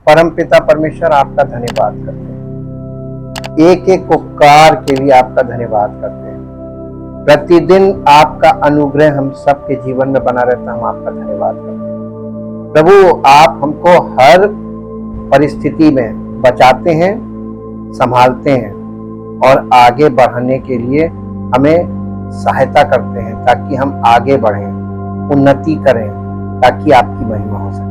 परमपिता परमेश्वर आपका धन्यवाद करते हैं, एक एक उपकार के लिए आपका धन्यवाद करते हैं। प्रतिदिन आपका अनुग्रह हम सबके जीवन में बना रहता है, हम आपका धन्यवाद करते हैं। प्रभु, आप हमको हर परिस्थिति में बचाते हैं, संभालते हैं और आगे बढ़ने के लिए हमें सहायता करते हैं ताकि हम आगे बढ़ें, उन्नति करें, ताकि आपकी महिमा हो सके।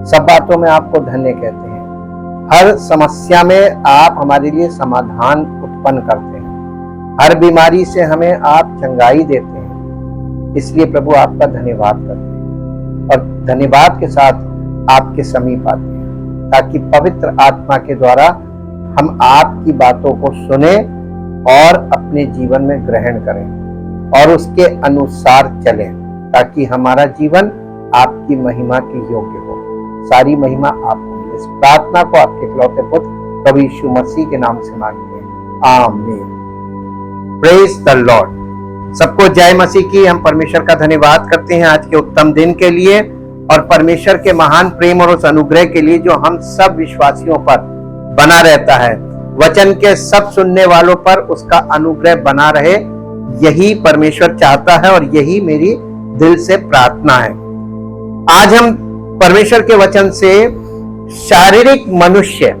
सब बातों में आपको धन्य कहते हैं। हर समस्या में आप हमारे लिए समाधान उत्पन्न करते हैं, हर बीमारी से हमें आप चंगाई देते हैं। इसलिए प्रभु आपका धन्यवाद करते हैं और धन्यवाद के साथ आपके समीप आते हैं ताकि पवित्र आत्मा के द्वारा हम आपकी बातों को सुने और अपने जीवन में ग्रहण करें और उसके अनुसार चलें, ताकि हमारा जीवन आपकी महिमा के योग्य हो। सारी महिमा आपको। इस प्रार्थना को आपके इकलौते पुत्र प्रभु यीशु मसीह के नाम से मांगते हैं, आमीन। Praise the Lord. सबको जय मसीह की। हम परमेश्वर का धन्यवाद करते हैं आज के उत्तम दिन के लिए और परमेश्वर के महान प्रेम और उस अनुग्रह के लिए जो हम सब विश्वासियों पर बना रहता है। वचन के सब सुनने वालों पर उसका अनुग्रह बना रहे, यही परमेश्वर चाहता है और यही मेरी दिल से प्रार्थना है। आज हम परमेश्वर के वचन से शारीरिक मनुष्य,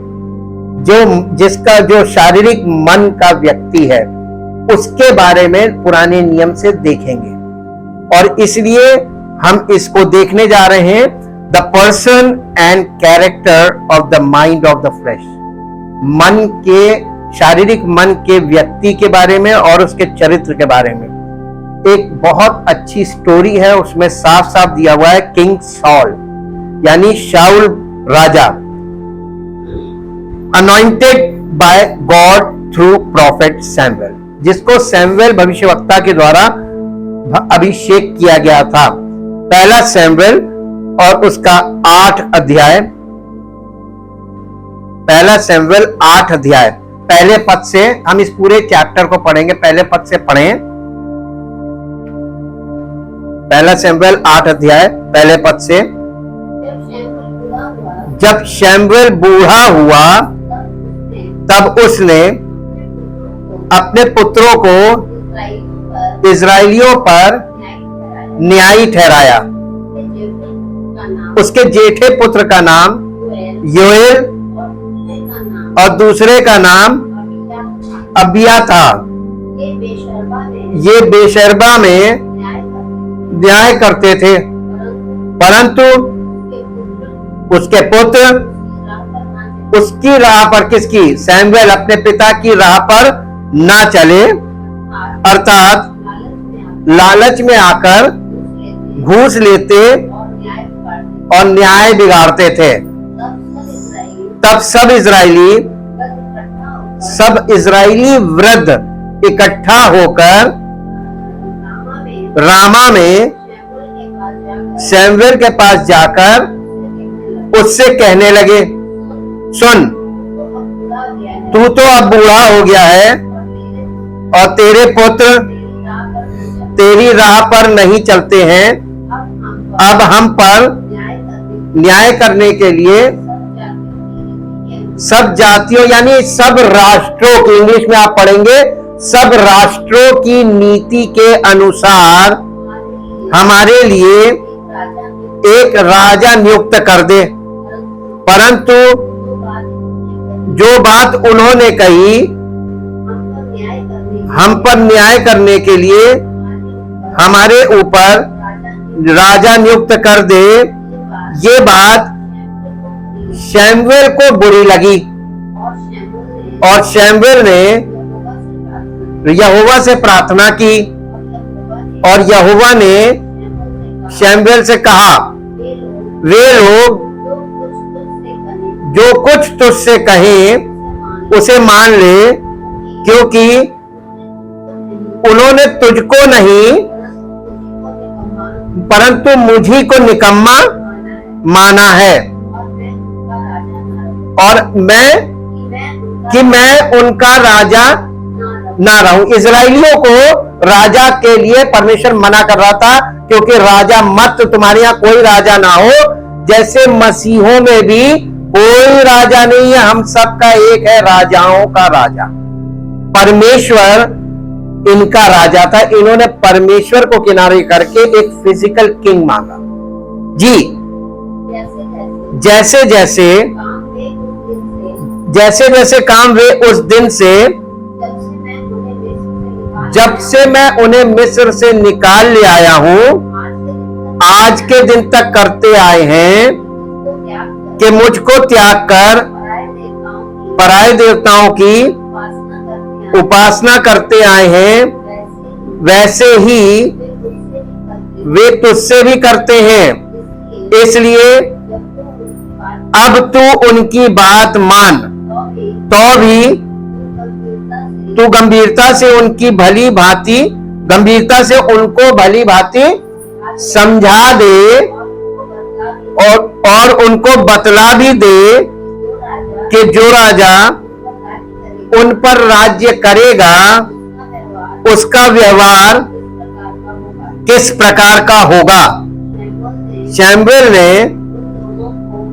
जिसका जो शारीरिक मन का व्यक्ति है, उसके बारे में पुराने नियम से देखेंगे और इसलिए हम इसको देखने जा रहे हैं, the person and character of the mind of the flash. मन के, शारीरिक मन के व्यक्ति के बारे में और उसके चरित्र के बारे में एक बहुत अच्छी स्टोरी है। उसमें साफ साफ दिया हुआ है किंग सॉल यानी शाऊल राजा, anointed by God through prophet Samuel, जिसको सैमुएल भविष्यवक्ता के द्वारा अभिषेक किया गया था। पहला सैमुएल और उसका 8 अध्याय, पहला सैमुएल 8 अध्याय पहले पद से हम इस पूरे चैप्टर को पढ़ेंगे। पहले पद से पढ़ें। पहला सैमुएल 8 अध्याय पहले पद से। जब शमूएल बूढ़ा हुआ तब उसने अपने पुत्रों को इजराइलियों पर न्यायी ठहराया। उसके जेठे पुत्र का नाम योएल और दूसरे का नाम अबिया था। ये बेशर्बा में न्याय करते थे, परंतु उसके पुत्र उसकी राह पर, किसकी? सैमुएल अपने पिता की राह पर ना चले, अर्थात लालच में आकर घूस लेते और न्याय बिगाड़ते थे। तब सब इजरायली वृद्ध इकट्ठा होकर रामा में सैमुएल के पास जाकर उससे कहने लगे, सुन, तू तो अब बूढ़ा हो गया है और तेरे पुत्र तेरी राह पर नहीं चलते हैं। अब हम पर न्याय करने के लिए सब जातियों यानी सब राष्ट्रों की, इंग्लिश में आप पढ़ेंगे, सब राष्ट्रों की नीति के अनुसार हमारे लिए एक राजा नियुक्त कर दे। परंतु जो बात उन्होंने कही, हम पर न्याय करने के लिए हमारे ऊपर राजा नियुक्त कर दे, ये बात शमूएल को बुरी लगी और शमूएल ने यहोवा से प्रार्थना की और यहोवा ने शमूएल से कहा, वे लोग जो कुछ तुझसे कहें उसे मान ले, क्योंकि उन्होंने तुझको नहीं परंतु मुझी को निकम्मा माना है और मैं उनका राजा ना रहूं। इजराइलियों को राजा के लिए परमेश्वर मना कर रहा था, क्योंकि राजा मत, तुम्हारे यहां कोई राजा ना हो। जैसे मसीहों में भी कोई राजा नहीं है, हम सबका एक है, राजाओं का राजा परमेश्वर इनका राजा था। इन्होंने परमेश्वर को किनारे करके एक फिजिकल किंग मांगा जी। जैसे जैसे काम वे उस दिन से, जब से मैं उन्हें मिस्र से निकाल ले आया हूं, आज के दिन तक करते आए हैं कि मुझको त्याग कर पराये देवताओं की उपासना करते आए हैं, वैसे ही वे तुझसे भी करते हैं। इसलिए अब तू उनकी बात मान, तो भी तू गंभीरता से उनको भली भांति समझा दे और उनको बतला भी दे कि जो राजा उन पर राज्य करेगा उसका व्यवहार किस प्रकार का होगा। शैमुएल ने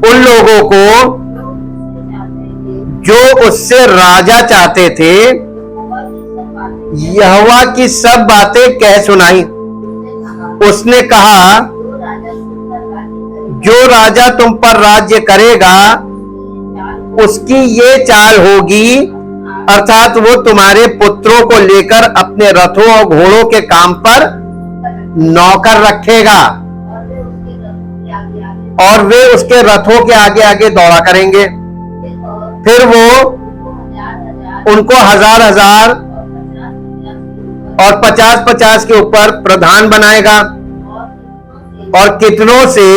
उन लोगों को जो उससे राजा चाहते थे यहोवा की सब बातें कह सुनाई। उसने कहा, जो राजा तुम पर राज्य करेगा उसकी ये चाल होगी, अर्थात वो तुम्हारे पुत्रों को लेकर अपने रथों और घोड़ों के काम पर नौकर रखेगा और वे उसके रथों के आगे आगे दौड़ा करेंगे। फिर वो उनको 1000 और 50 के ऊपर प्रधान बनाएगा और कितनों से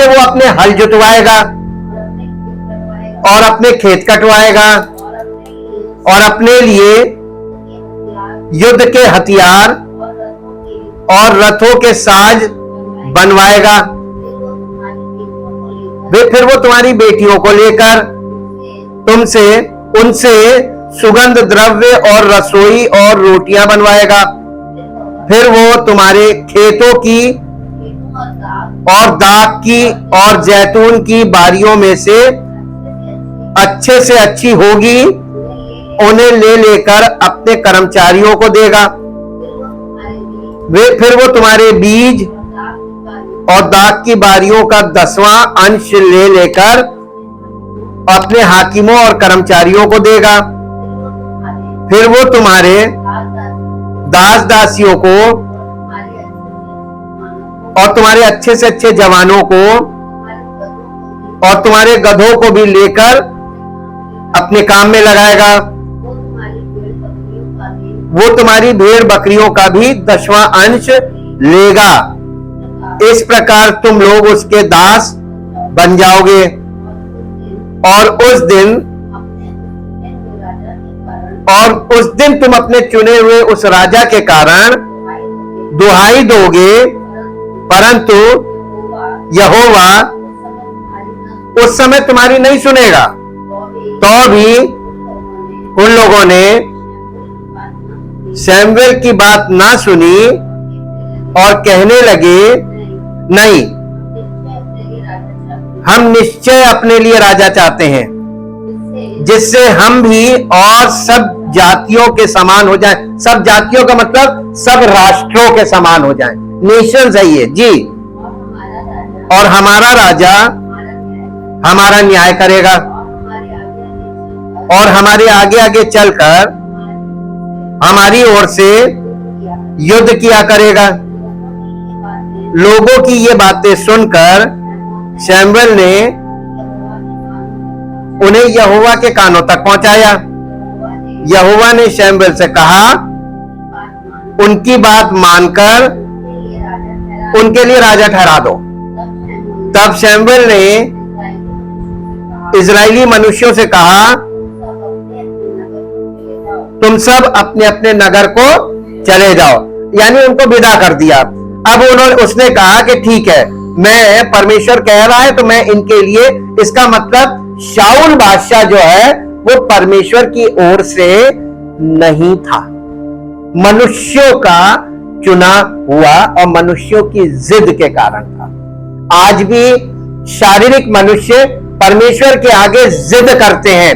वो अपने हल जुतवाएगा और अपने खेत कटवाएगा और अपने लिए युद्ध के हथियार और रथों के साज बनवाएगा। फिर वो तुम्हारी बेटियों को लेकर उनसे सुगंध द्रव्य और रसोई और रोटियां बनवाएगा। फिर वो तुम्हारे खेतों की और दाख की और जैतून की बारियों में से अच्छी होगी, उन्हें ले लेकर अपने कर्मचारियों को देगा। फिर वो तुम्हारे बीज और दाख की बारियों का 10वां अंश ले लेकर अपने हाकिमों और कर्मचारियों को देगा। फिर वो तुम्हारे दास दासियों को और तुम्हारे अच्छे से अच्छे जवानों को और तुम्हारे गधों को भी लेकर अपने काम में लगाएगा। वो तुम्हारी भेड़ बकरियों का भी 10वां अंश लेगा। इस प्रकार तुम लोग उसके दास बन जाओगे और उस दिन तुम अपने चुने हुए उस राजा के कारण दुहाई दोगे, परंतु यहोवा उस समय तुम्हारी नहीं सुनेगा। तो भी उन लोगों ने शैमुएल की बात ना सुनी और कहने लगे, नहीं, हम निश्चय अपने लिए राजा चाहते हैं, जिससे हम भी और सब जातियों के समान हो जाएं। सब जातियों का मतलब सब राष्ट्रों के समान हो जाएं। नेशंस है ये जी। और हमारा राजा हमारा न्याय करेगा और हमारे आगे आगे चलकर हमारी ओर से युद्ध किया करेगा। लोगों की ये बातें सुनकर शैमुएल ने उन्हें यहोवा के कानों तक पहुंचाया। यहोवा ने शैमुएल से कहा, उनकी बात मानकर उनके लिए राजा ठहरा दो। तब शैमुएल ने इजरायली मनुष्यों से कहा, तुम सब अपने अपने नगर को चले जाओ, यानी उनको विदा कर दिया। अब उसने कहा कि ठीक है, मैं परमेश्वर कह रहा है तो मैं इनके लिए, इसका मतलब शाऊल बादशाह जो है वो परमेश्वर की ओर से नहीं था, मनुष्यों का चुना हुआ और मनुष्यों की जिद के कारण था। आज भी शारीरिक मनुष्य परमेश्वर के आगे जिद करते हैं,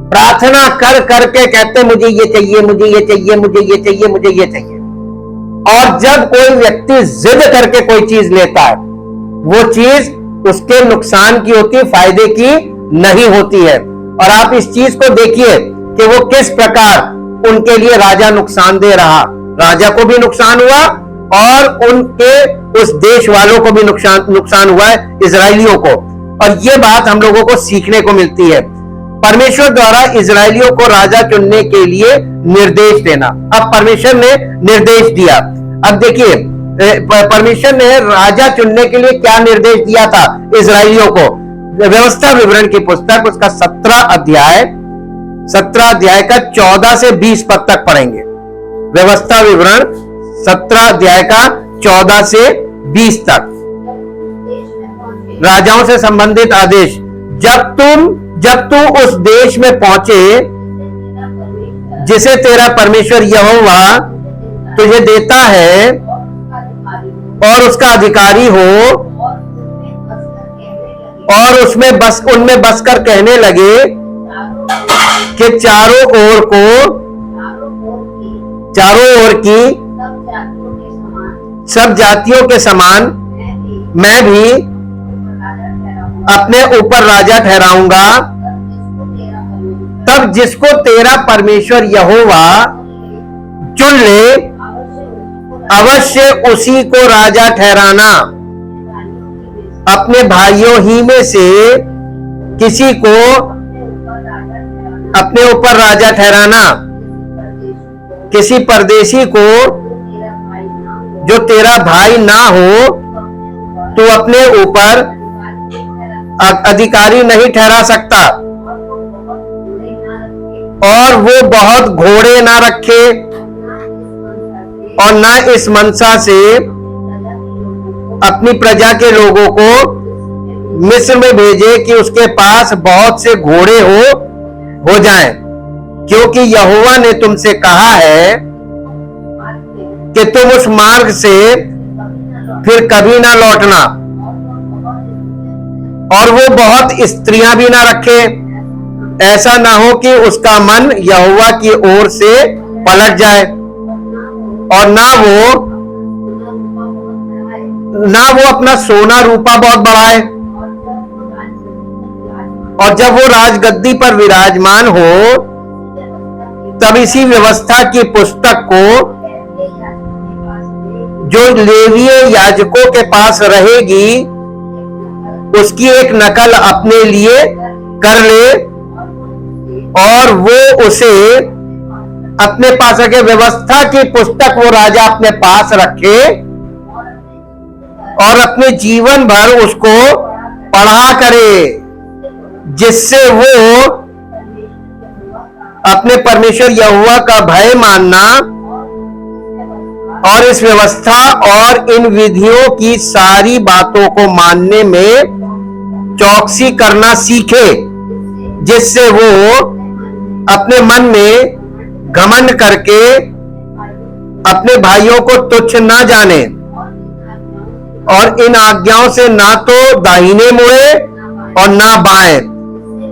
प्रार्थना कर करके कहते हैं मुझे ये चाहिए, मुझे ये चाहिए, मुझे ये चाहिए, मुझे ये चाहिए। और जब कोई व्यक्ति जिद करके कोई चीज लेता है, वो चीज उसके नुकसान की होती है, फायदे की नहीं होती है। और आप इस चीज को देखिए कि वो किस प्रकार उनके लिए राजा नुकसान दे रहा, राजा को भी नुकसान हुआ और उनके उस देश वालों को भी नुकसान हुआ है, इजरायलियों को। और ये बात हम लोगों को सीखने को मिलती है, परमेश्वर द्वारा इजरायलियों को राजा चुनने के लिए निर्देश देना। अब परमेश्वर ने निर्देश दिया, अब देखिए परमेश्वर ने राजा चुनने के लिए क्या निर्देश दिया था इजरायलियों को। व्यवस्था विवरण की पुस्तक उसका 17 अध्याय का 14 से 20 पद तक पढ़ेंगे। व्यवस्था विवरण 17 अध्याय का 14 से 20 तक राजाओं से संबंधित आदेश। जब तू उस देश में पहुंचे जिसे तेरा परमेश्वर यहोवा तुझे देता है और उसका अधिकारी हो और उनमें बसकर कहने लगे कि चारों ओर की सब जातियों के समान मैं भी अपने ऊपर राजा ठहराऊंगा, तब जिसको तेरा परमेश्वर यहोवा चुन ले अवश्य उसी को राजा ठहराना। अपने भाइयों ही में से किसी को अपने ऊपर राजा ठहराना, किसी परदेशी को जो तेरा भाई ना हो तू अपने ऊपर अधिकारी नहीं ठहरा सकता, और वो बहुत घोड़े ना रखे और ना इस मनसा से अपनी प्रजा के लोगों को मिस्र में भेजे कि उसके पास बहुत से घोड़े हो जाएं, क्योंकि यहोवा ने तुमसे कहा है कि तुम उस मार्ग से फिर कभी ना लौटना। और वो बहुत स्त्रियां भी ना रखे, ऐसा ना हो कि उसका मन यहोवा की ओर से पलट जाए, और ना वो अपना सोना रूपा बहुत बढ़ाए। और जब वो राजगद्दी पर विराजमान हो तब इसी व्यवस्था की पुस्तक को जो लेवीय याजकों के पास रहेगी उसकी एक नकल अपने लिए कर ले और वो उसे अपने पास रखे। व्यवस्था की पुस्तक वो राजा अपने पास रखे और अपने जीवन भर उसको पढ़ा करे, जिससे वो अपने परमेश्वर यहोवा का भय मानना और इस व्यवस्था और इन विधियों की सारी बातों को मानने में चौकसी करना सीखे, जिससे वो अपने मन में घमंड करके अपने भाइयों को तुच्छ ना जाने और इन आज्ञाओं से ना तो दाहिने मुड़े और ना बाएं,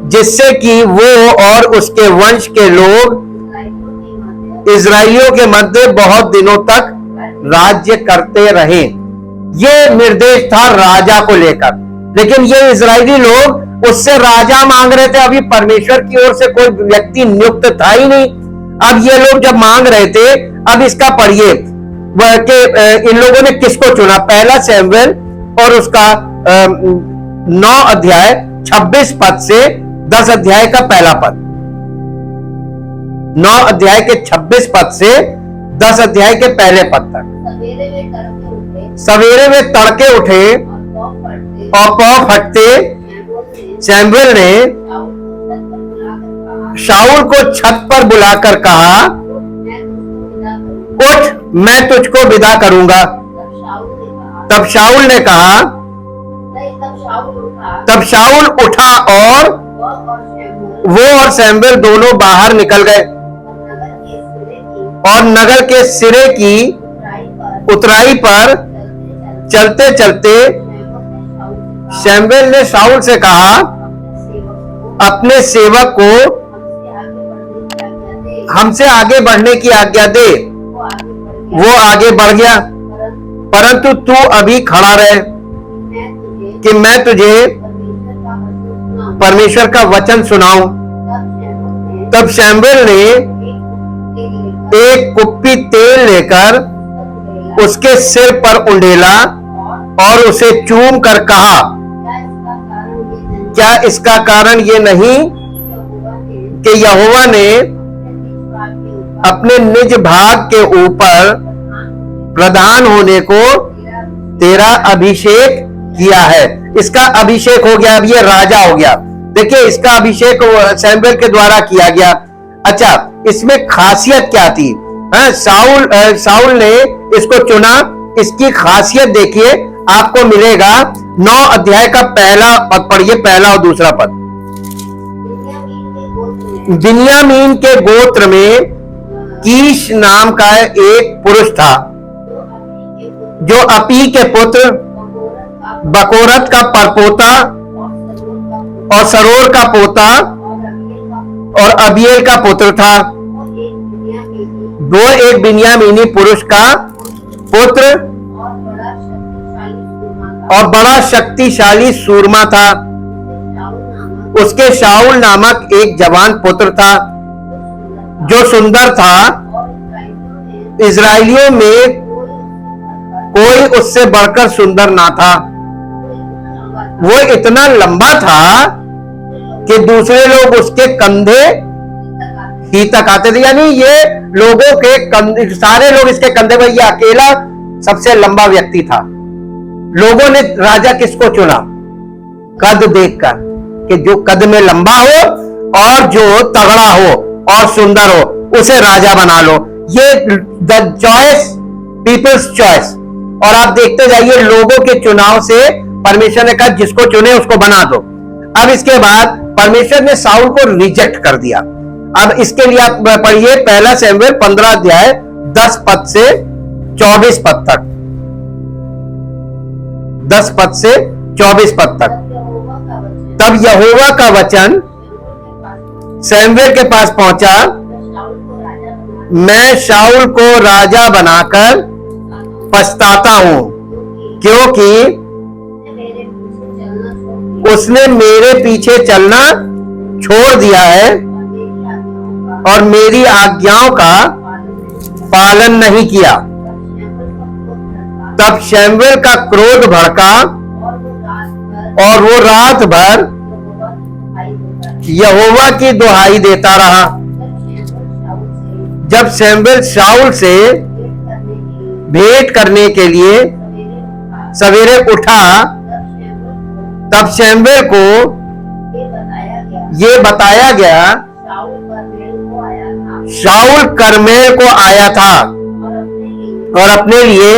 जिससे कि वो और उसके वंश के लोग इजराइलियों के मध्य बहुत दिनों तक राज्य करते रहे। ये निर्देश था राजा को लेकर, लेकिन ये इजरायली लोग उससे राजा मांग रहे थे। अभी परमेश्वर की ओर से कोई व्यक्ति नियुक्त था ही नहीं। अब ये लोग जब मांग रहे थे, अब इसका पढ़िए कि इन लोगों ने किसको चुना। पहला सैमुएल और उसका 9 अध्याय 26 पद से 10 अध्याय का पहला पद, 9 अध्याय के 26 पद से 10 अध्याय के पहले पद तक। सवेरे वे तड़के उठे और पांव फटते सैमुएल ने शाऊल को छत पर बुलाकर कहा, उठ, मैं तुझको विदा करूंगा। तब शाऊल ने कहा, तब शाऊल उठा और वो और सैमुएल दोनों बाहर निकल गए और नगर के सिरे की उतराई पर चलते चलते शमूएल ने शाऊल से कहा, अपने सेवक को हमसे आगे बढ़ने की आज्ञा दे। वो आगे बढ़ गया, परंतु तू अभी खड़ा रहे कि मैं तुझे परमेश्वर का वचन सुनाऊं। तब शमूएल ने एक कुप्पी तेल लेकर उसके सिर पर उंडेला और उसे चूम कर कहा, क्या इसका कारण ये नहीं कि यहोवा ने अपने निज भाग के ऊपर प्रधान होने को तेरा अभिषेक किया है? इसका अभिषेक हो गया, अब ये राजा हो गया। देखिए, इसका अभिषेक शमूएल के द्वारा किया गया। अच्छा, इसमें खासियत क्या थी? शाऊल ने इसको चुना। इसकी खासियत देखिए, आपको मिलेगा 9 अध्याय का पहला पद पढ़िए, पहला और दूसरा पद। बिन्यामीन के गोत्र में कीश नाम का एक पुरुष था, जो अपी के पुत्र बकोरत का परपोता और सरोर का पोता और अबीएल का पुत्र था। वो एक बिन्यामीनी पुरुष का पुत्र और बड़ा शक्तिशाली सूरमा था। उसके शाऊल नामक एक जवान पुत्र था, जो सुंदर था। इजराइलियों में कोई उससे बढ़कर सुंदर ना था। वो इतना लंबा था कि दूसरे लोग उसके कंधे ही तक आते थे। यानी ये लोगों के कंधे, सारे लोग इसके कंधे पर, ये अकेला सबसे लंबा व्यक्ति था। लोगों ने राजा किसको चुना? कद देखकर, कि जो कद में लंबा हो और जो तगड़ा हो और सुंदर हो, उसे राजा बना लो। ये द चॉइस, पीपल्स चॉइस। और आप देखते जाइए, लोगों के चुनाव से परमेश्वर ने कहा जिसको चुने उसको बना दो। अब इसके बाद परमेश्वर ने शाऊल को रिजेक्ट कर दिया। अब इसके लिए आप पढ़िए पहला शमूएल 15 अध्याय 10 पद से 24 पद तक। 10 पद से 24 पद तक। तब यहोवा का वचन शमूएल के पास पहुंचा, मैं शाऊल को राजा बनाकर पछताता हूं, क्योंकि उसने मेरे पीछे चलना छोड़ दिया है और मेरी आज्ञाओं का पालन नहीं किया। तब शमूएल का क्रोध भड़का और वो रात भर यहोवा की दुहाई देता रहा। जब शमूएल शाऊल से भेंट करने के लिए सवेरे उठा, तब शमूएल को ये बताया गया, शाऊल कर्मेल को आया था और अपने लिए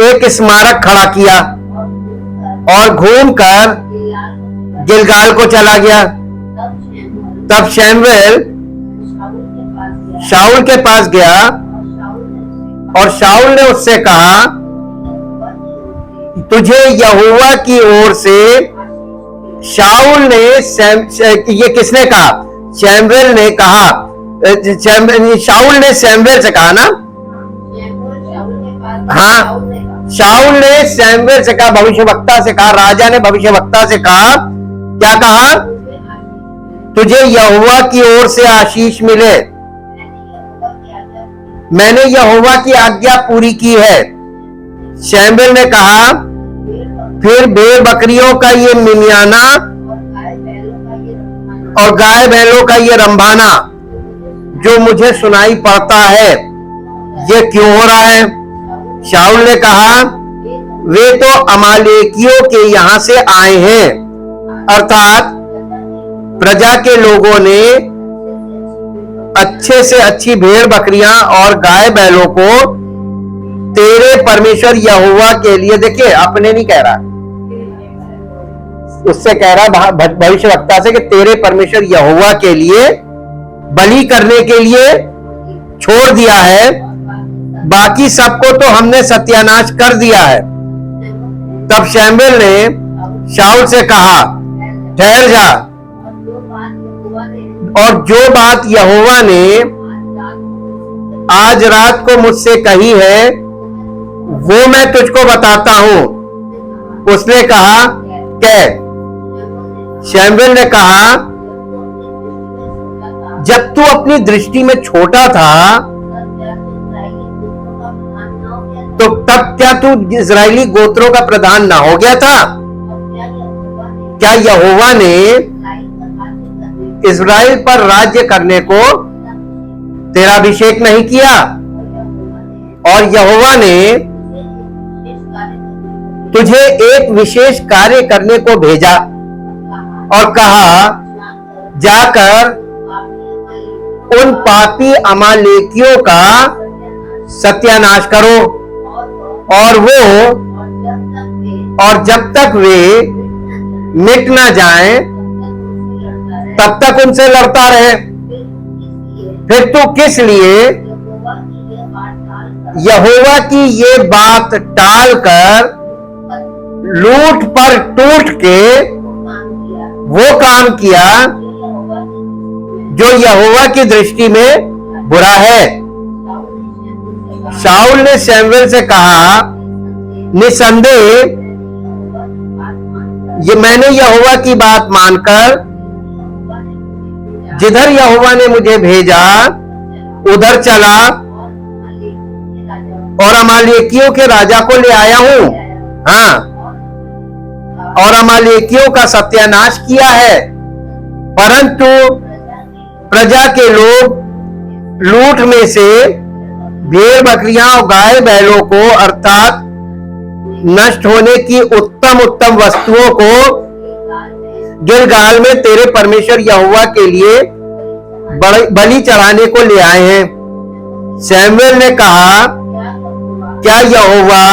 एक स्मारक खड़ा किया और घूमकर गिलगाल को चला गया। तब शमूएल शाऊल के पास गया और शाऊल ने उससे कहा, तुझे यहोवा की ओर से, शाऊल ने, ये किसने कहा? शमूएल ने कहा। शाऊल ने शमूएल से कहा ना? हाँ, शाऊल ने शमूएल से कहा, भविष्यवक्ता से कहा, राजा ने भविष्यवक्ता से कहा, क्या कहा? तुझे यहोवा की ओर से आशीष मिले, मैंने यहोवा की आज्ञा पूरी की है। शमूएल ने कहा, फिर भेड़ बकरियों का ये मिमियाना और गाय बैलों का ये रंभाना जो मुझे सुनाई पड़ता है, ये क्यों हो रहा है? शाऊल ने कहा, वे तो अमालेकियों के यहां से आए हैं, अर्थात प्रजा के लोगों ने अच्छे से अच्छी भेड़ बकरियां और गाय बैलों को तेरे परमेश्वर यहोवा के लिए, देखिए अपने नहीं कह रहा, उससे कह रहा भविष्यवक्ता से कि तेरे परमेश्वर यहोवा के लिए बलि करने के लिए छोड़ दिया है, बाकी सबको तो हमने सत्यानाश कर दिया है। तब शमूएल ने शाऊल से कहा, ठहर जा, और जो बात यहोवा ने आज रात को मुझसे कही है वो मैं तुझको बताता हूं। उसने कहा, कह। शमूएल ने कहा, जब तू अपनी दृष्टि में छोटा था तो तब क्या तू इस्राएली गोत्रों का प्रधान ना हो गया था? क्या यहोवा ने इस्राएल पर राज्य करने को तेरा अभिषेक नहीं किया? और यहोवा ने तुझे एक विशेष कार्य करने को भेजा और कहा, जाकर उन पापी अमालेकियों का सत्यानाश करो, और जब तक वे मिट ना जाएं तब तक उनसे लड़ता रहे। फिर तू किस लिए यहोवा की ये बात टालकर लूट पर टूट के वो काम किया जो यहोवा की दृष्टि में बुरा है? शाऊल ने शमूएल से कहा, निसंदेह ये मैंने यहोवा की बात मानकर जिधर यहोवा ने मुझे भेजा उधर चला और अमालेकियों के राजा को ले आया हूं। हाँ, और अमालेकियों का सत्यानाश किया है, परंतु प्रजा के लोग लूट में से भेड़ बकरियां और गाय बैलों को अर्थात नष्ट होने की उत्तम उत्तम वस्तुओं को गिलगाल में तेरे परमेश्वर यहोवा के लिए बलि चढ़ाने को ले आए हैं। शमूएल ने कहा, क्या यहोवा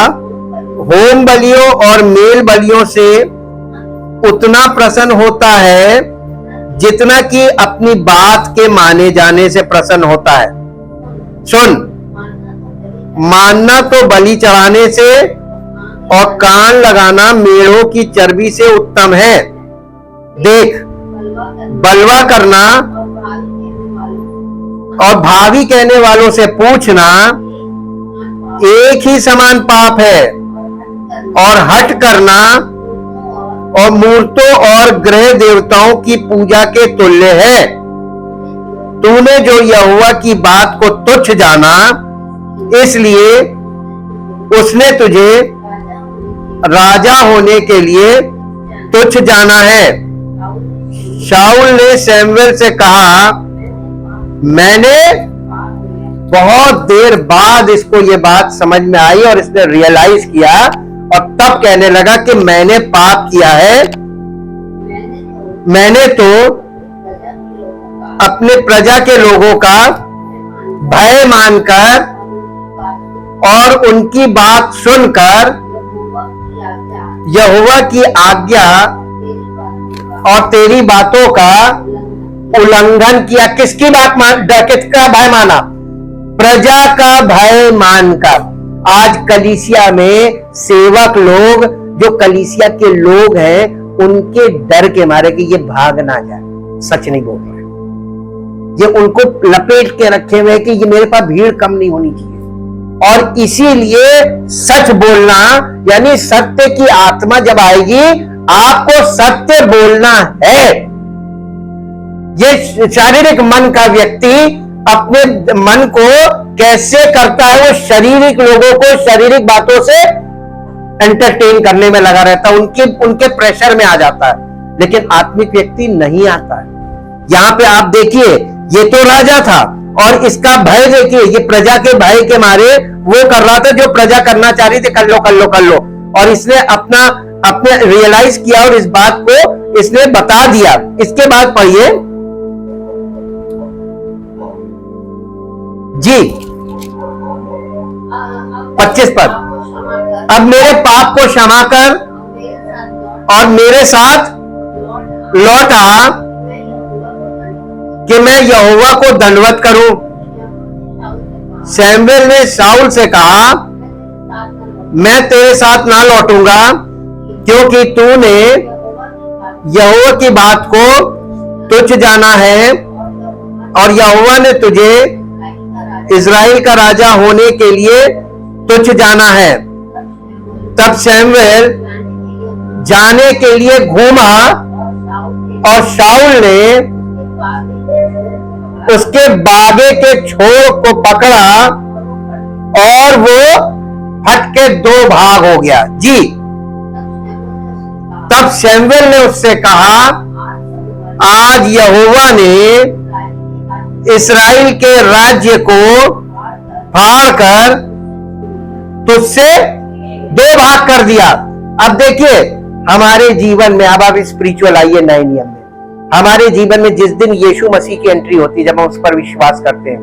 होम बलियों और मेल बलियों से उतना प्रसन्न होता है जितना कि अपनी बात के माने जाने से प्रसन्न होता है? सुन, मानना तो बलि चढ़ाने से और कान लगाना मेढ़ों की चर्बी से उत्तम है। देख, बलवा करना और भावी कहने वालों से पूछना एक ही समान पाप है, और हट करना और मूर्तों और ग्रह देवताओं की पूजा के तुल्य है। तूने जो यहोवा की बात को तुच्छ जाना, इसलिए उसने तुझे राजा होने के लिए तुच्छ जाना है। शाऊल ने शमूएल से कहा, मैंने बहुत देर बाद इसको ये बात समझ में आई और इसने रियलाइज किया, और तब कहने लगा कि मैंने पाप किया है। मैंने तो अपने प्रजा के लोगों का भय मानकर और उनकी बात सुनकर यहोवा की आज्ञा और तेरी बातों का उल्लंघन किया। किसकी बात किसका भय माना? प्रजा का भय मानकर। आज कलीसिया में सेवक लोग, जो कलीसिया के लोग हैं, उनके डर के मारे कि ये भाग ना जाए, सच नहीं बोल रहे, ये उनको लपेट के रखे हुए कि ये मेरे पास भीड़ कम नहीं होनी चाहिए। और इसीलिए सच बोलना, यानी सत्य की आत्मा जब आएगी, आपको सत्य बोलना है। ये शारीरिक मन का व्यक्ति अपने मन को कैसे करता है? वो शारीरिक लोगों को शारीरिक बातों से एंटरटेन करने में लगा रहता है, उनके प्रेशर में आ जाता है, लेकिन आत्मिक व्यक्ति नहीं आता है। यहां पे आप देखिए, ये तो राजा था और इसका भय देखिए, ये प्रजा के भय के मारे वो कर रहा था जो प्रजा करना चाह रही थी, कर लो कर लो कर लो, और इसने अपने रियलाइज किया और इस बात को इसने बता दिया। इसके बाद पढ़िए जी 25 पद। अब मेरे पाप को क्षमा कर और मेरे साथ लौट आ कि मैं यहोवा को दंडवत करूं। शमूएल ने शाऊल से कहा, मैं तेरे साथ ना लौटूंगा क्योंकि तूने यहोवा की बात को तुच्छ जाना है और यहोवा ने तुझे इज़राइल का राजा होने के लिए तुच्छ जाना है। तब शमूएल जाने के लिए घूमा और शाऊल ने उसके बागे के छोर को पकड़ा और वो हट के 2 भाग हो गया। जी। तब शमूएल ने उससे कहा, आज यहोवा ने इस्राएल के राज्य को फाड़कर तुझसे 2 भाग कर दिया। अब देखिए हमारे जीवन में, अब आप स्पिरिचुअल आइए नए नियम में, हमारे जीवन में जिस दिन यीशु मसीह की एंट्री होती है, जब हम उस पर विश्वास करते हैं,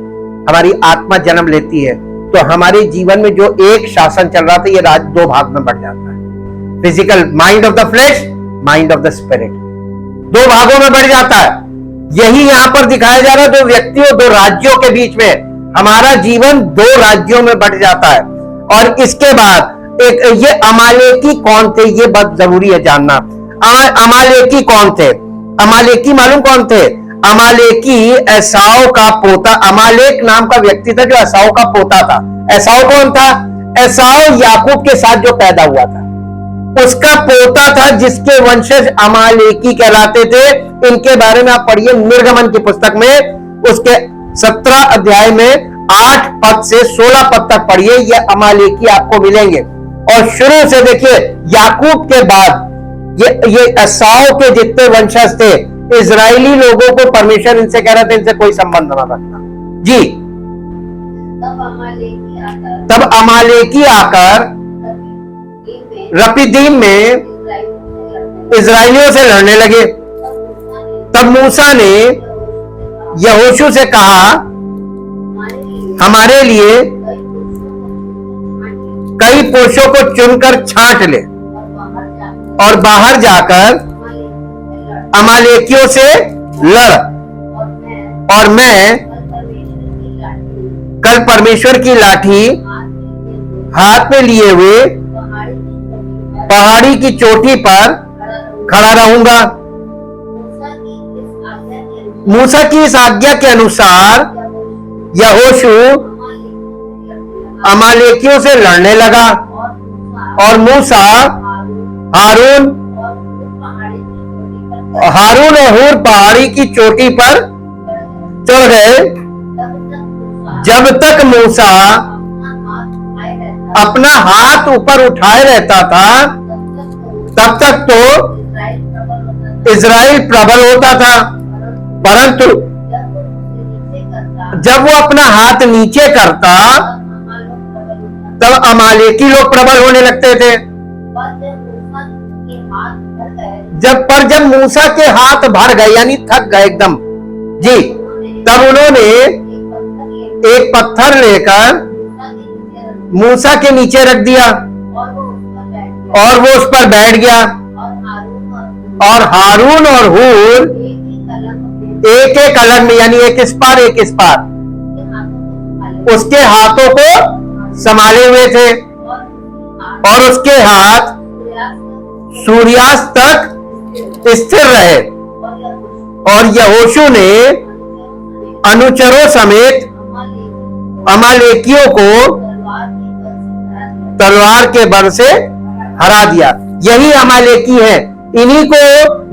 हमारी आत्मा जन्म लेती है, तो हमारे जीवन में जो एक शासन चल रहा था ये राज 2 भाग में बढ़ जाता है। Physical mind of the flesh, mind of the spirit, 2 भागों में बढ़ जाता है। यही यहां पर दिखाया जा रहा है, 2 व्यक्तियों, 2 राज्यों के बीच में हमारा जीवन 2 राज्यों में बढ़ जाता है। और इसके बाद एक ये अमालेकी कौन थे, ये बहुत जरूरी है जानना। अमालेकी कौन थे? अमालेकी मालूम कौन थे? अमालेकी एसाव का पोता, अमालेक नाम का व्यक्ति था जो एसाव का पोता था। एसाव कौन था? एसाव याकूब के साथ जो पैदा हुआ था, उसका पोता था, जिसके वंशज अमालेकी कहलाते थे। इनके बारे में आप पढ़िए निर्गमन की पुस्तक में, उसके 17 अध्याय में 8 पद से 16 पद तक पढ़िए, ये अमालेकी आपको मिलेंगे। और शुरू से देखिए याकूब के बाद ये एसाव के जितने वंशज थे, इजरायली लोगों को परमेश्वर इनसे कह रहे थे इनसे कोई संबंध ना रखना। जी। तब अमालेकी आकर रपीदीम में इजरायलियों से लड़ने लगे। तब मूसा ने यहोशू से कहा, हमारे लिए कई पुरुषों को चुनकर छांट ले और बाहर जाकर अमालेकियों से लड़, और मैं कल परमेश्वर की लाठी हाथ में लिए हुए पहाड़ी की चोटी पर खड़ा रहूंगा। मूसा की इस आज्ञा के अनुसार यहोशू अमालेकियों से लड़ने लगा और मूसा हारून और हूर पहाड़ी की चोटी पर चढ़ गए। जब तक मूसा अपना हाथ ऊपर उठाए रहता था, तब तक तो इजराइल प्रबल होता था, परंतु जब वो अपना हाथ नीचे करता तब अमालेकी लोग प्रबल होने लगते थे। जब मूसा के हाथ भर गए, यानी थक गए एकदम, जी, तब उन्होंने एक पत्थर लेकर मूसा के नीचे रख दिया और वो उस पर बैठ गया। और हारून और हूर एक एक अलग में, यानी एक इस पार एक इस पार, उसके हाथों को संभाले हुए थे और उसके हाथ सूर्यास्त तक स्थिर रहे। और यहोशू ने अनुचरों समेत अमालेकियों को तलवार के बल से हरा दिया। यही अमालेकी है। इन्हीं को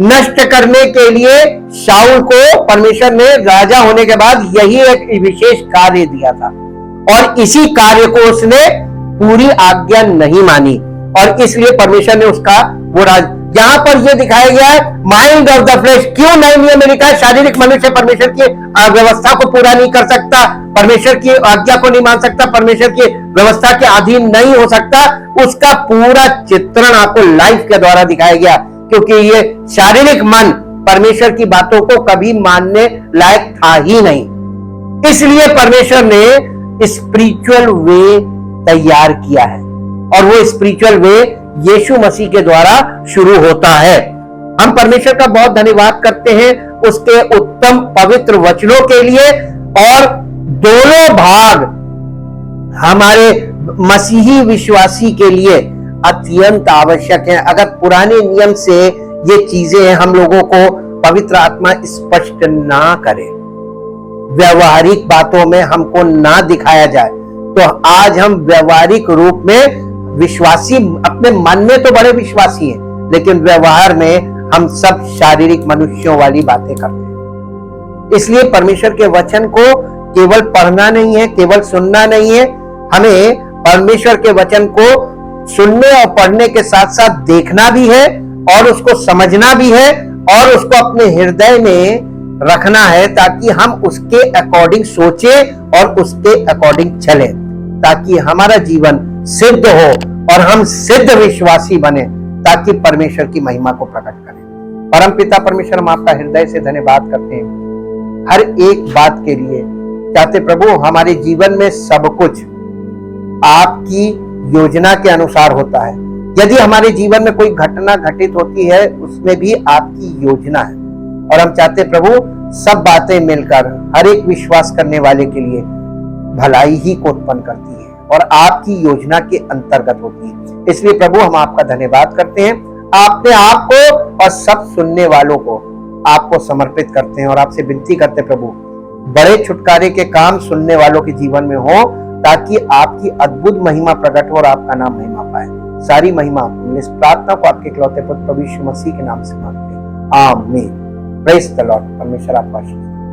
नष्ट करने के लिए शाऊल को परमेश्वर ने राजा होने के बाद यही एक विशेष कार्य दिया था, और इसी कार्य को उसने पूरी आज्ञा नहीं मानी, और इसलिए परमेश्वर ने उसका वो राज, यहां पर यह दिखाया गया है माइंड ऑफ द फ्लेश। क्यों नए नियम में लिखा है शारीरिक मनुष्य परमेश्वर की व्यवस्था को पूरा नहीं कर सकता, परमेश्वर की आज्ञा को नहीं मान सकता, परमेश्वर की व्यवस्था के अधीन नहीं हो सकता। उसका पूरा चित्रण आपको लाइफ के द्वारा दिखाया गया, क्योंकि ये शारीरिक मन परमेश्वर की बातों को कभी मानने लायक था ही नहीं। इसलिए परमेश्वर ने स्पिरिचुअल वे तैयार किया है, और वो स्पिरिचुअल वे यीशु मसीह के द्वारा शुरू होता है। हम परमेश्वर का बहुत धन्यवाद करते हैं उसके उत्तम पवित्र वचनों के लिए, और दोनों भाग हमारे मसीही विश्वासी के लिए अत्यंत आवश्यक है। अगर पुराने नियम से ये चीजें हम लोगों को पवित्र आत्मा स्पष्ट ना करे, व्यवहारिक बातों में हमको ना दिखाया जाए, तो आज हम व्यवहारिक रूप में विश्वासी, अपने मन में तो बड़े विश्वासी हैं, लेकिन व्यवहार में हम सब शारीरिक मनुष्यों वाली बातें करते हैं। इसलिए परमेश्वर के वचन को केवल पढ़ना नहीं है, केवल सुनना नहीं है, हमें परमेश्वर के वचन को सुनने और पढ़ने के साथ साथ देखना भी है और उसको समझना भी है और उसको अपने हृदय में रखना है, ताकि हम उसके अकॉर्डिंग सोचें और उसके अकॉर्डिंग चलें, ताकि हमारा जीवन सिद्ध हो और हम सिद्ध विश्वासी बने, ताकि परमेश्वर की महिमा को प्रकट करें। परम पिता परमेश्वर, हम आपका हृदय से धन्यवाद करते हैं हर एक बात के लिए। चाहते प्रभु हमारे जीवन में सब कुछ आपकी योजना के अनुसार होता है। यदि हमारे जीवन में कोई घटना घटित होती है, उसमें भी आपकी योजना है, और हम चाहते प्रभु सब बातें मिलकर हर एक विश्वास करने वाले के लिए भलाई ही को उत्पन्न करती है और आपकी योजना के अंतर्गत होती है। इसलिए प्रभु हम आपका धन्यवाद करते हैं, आपने आपको और सब सुनने वालों को आपको समर्पित करते हैं और आपसे विनती करते प्रभु बड़े छुटकारे के काम सुनने वालों के जीवन में हो, ताकि आपकी अद्भुत महिमा प्रकट हो और आपका नाम महिमा पाए। सारी महिमा इस प्रार्थना को आपके इकलौते पुत्र प्रभु यीशु मसीह के नाम से मांगते हैं, आमीन। Praise the Lord. परमेश्वर आपका आशीर्वाद।